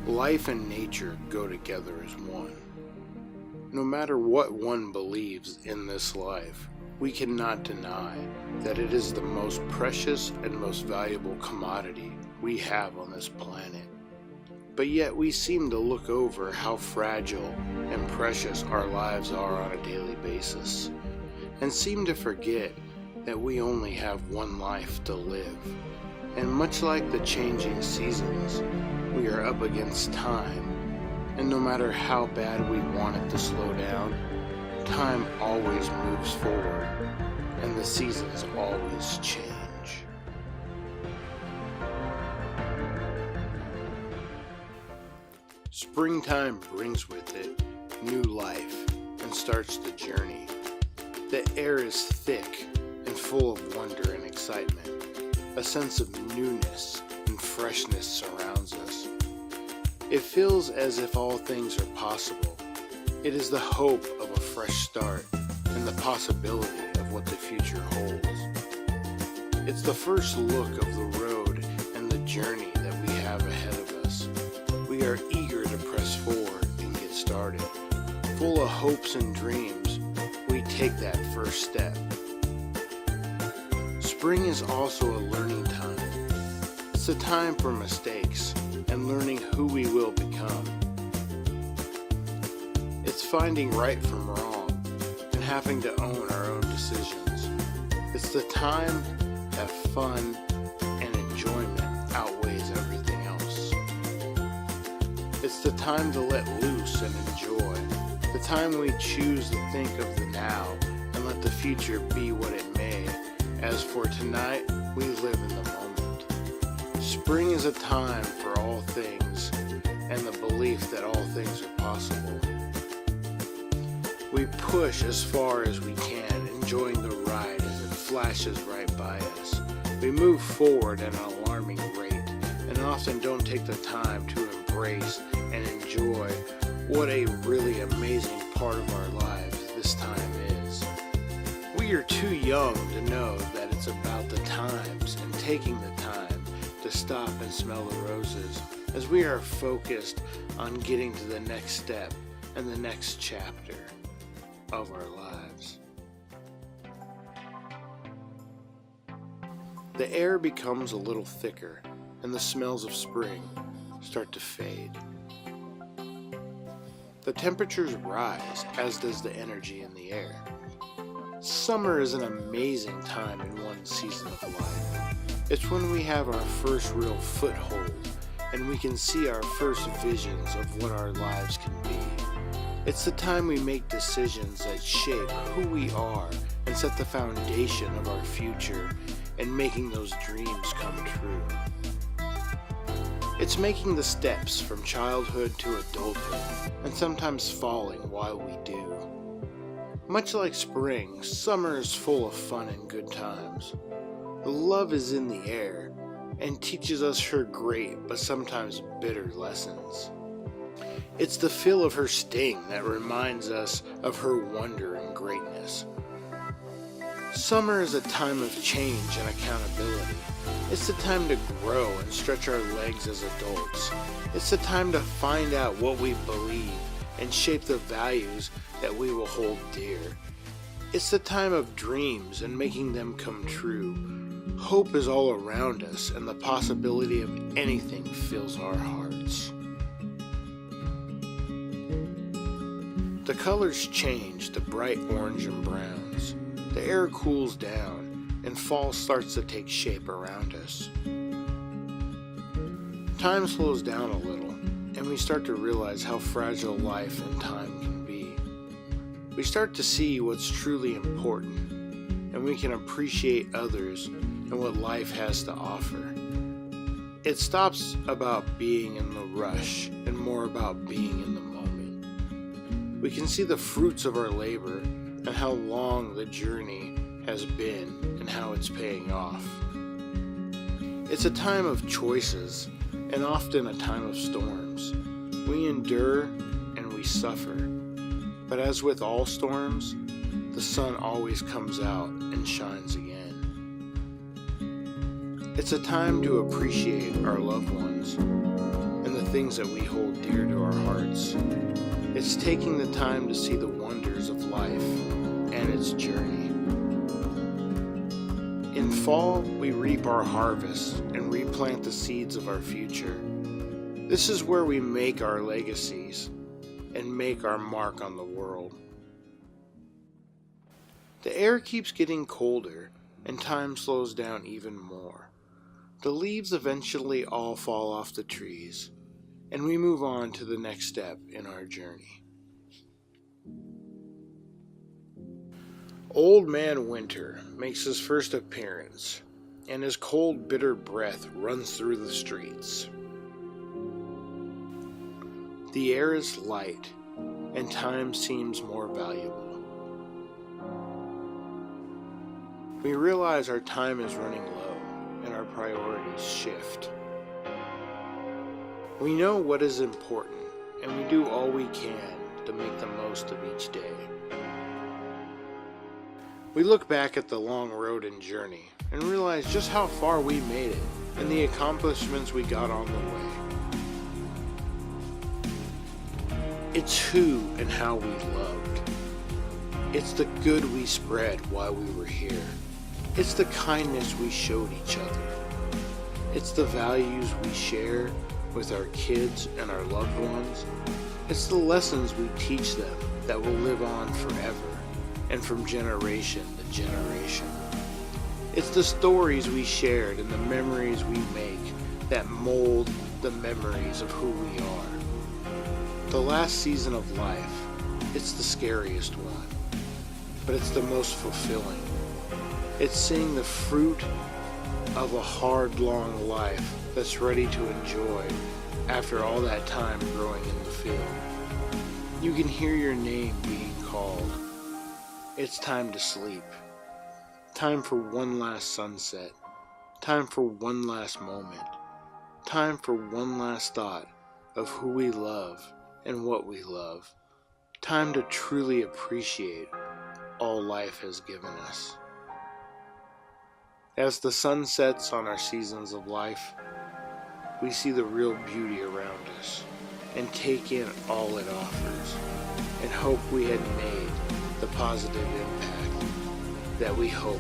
Life and nature go together as one. No matter what one believes in this life, we cannot deny that it is the most precious and most valuable commodity we have on this planet. But yet we seem to look over how fragile and precious our lives are on a daily basis, and seem to forget that we only have one life to live. And much like the changing seasons, we are up against time, and no matter how bad we want it to slow down, time always moves forward, and the seasons always change. Springtime brings with it new life and starts the journey. The air is thick and full of wonder and excitement. A sense of newness and freshness surrounds us. It feels as if all things are possible. It is the hope of a fresh start and the possibility of what the future holds. It's the first look of the road and the journey that we have ahead of us. We are eager to press forward and get started. Full of hopes and dreams, we take that first step. Spring is also a learning time. It's a time for mistakes and learning who we will become. It's finding right from wrong and having to own our own decisions. It's the time that fun and enjoyment outweighs everything else. It's the time to let loose and enjoy. The time we choose to think of the now and let the future be what it may. As for tonight, we live in the moment. Spring is a time for all things and the belief that all things are possible. We push as far as we can, enjoying the ride as it flashes right by us. We move forward at an alarming rate and often don't take the time to embrace and enjoy what a really amazing part of our lives this time is. We are too young to know that it's about the times and taking the time to stop and smell the roses as we are focused on getting to the next step and the next chapter of our lives. The air becomes a little thicker and the smells of spring start to fade. The temperatures rise, as does the energy in the air. Summer is an amazing time in one season of life. It's when we have our first real foothold and we can see our first visions of what our lives can be. It's the time we make decisions that shape who we are and set the foundation of our future and making those dreams come true. It's making the steps from childhood to adulthood and sometimes falling while we do. Much like spring, summer is full of fun and good times. Love is in the air and teaches us her great but sometimes bitter lessons. It's the feel of her sting that reminds us of her wonder and greatness. Summer is a time of change and accountability. It's the time to grow and stretch our legs as adults. It's the time to find out what we believe and shape the values that we will hold dear. It's the time of dreams and making them come true. Hope is all around us and the possibility of anything fills our hearts. The colors change to bright orange and browns. The air cools down and fall starts to take shape around us. Time slows down a little and we start to realize how fragile life and time can be. We start to see what's truly important and we can appreciate others and what life has to offer. It stops about being in the rush and more about being in the moment. We can see the fruits of our labor and how long the journey has been and how it's paying off. It's a time of choices and often a time of storms. We endure and we suffer. But as with all storms, the sun always comes out and shines again. It's a time to appreciate our loved ones and the things that we hold dear to our hearts. It's taking the time to see the wonders of life and its journey. In fall, we reap our harvest and replant the seeds of our future. This is where we make our legacies and make our mark on the world. The air keeps getting colder and time slows down even more. The leaves eventually all fall off the trees, and we move on to the next step in our journey. Old Man Winter makes his first appearance, and his cold, bitter breath runs through the streets. The air is light, and time seems more valuable. We realize our time is running low, and our priorities shift. We know what is important, and we do all we can to make the most of each day. We look back at the long road and journey and realize just how far we made it and the accomplishments we got on the way. It's who and how we loved. It's the good we spread while we were here. It's the kindness we showed each other. It's the values we share with our kids and our loved ones. It's the lessons we teach them that will live on forever and from generation to generation. It's the stories we shared and the memories we make that mold the memories of who we are. The last season of life, it's the scariest one, but it's the most fulfilling. It's seeing the fruit of a hard, long life that's ready to enjoy after all that time growing in the field. You can hear your name being called. It's time to sleep. Time for one last sunset. Time for one last moment. Time for one last thought of who we love and what we love. Time to truly appreciate all life has given us. As the sun sets on our seasons of life, we see the real beauty around us and take in all it offers and hope we had made the positive impact that we hope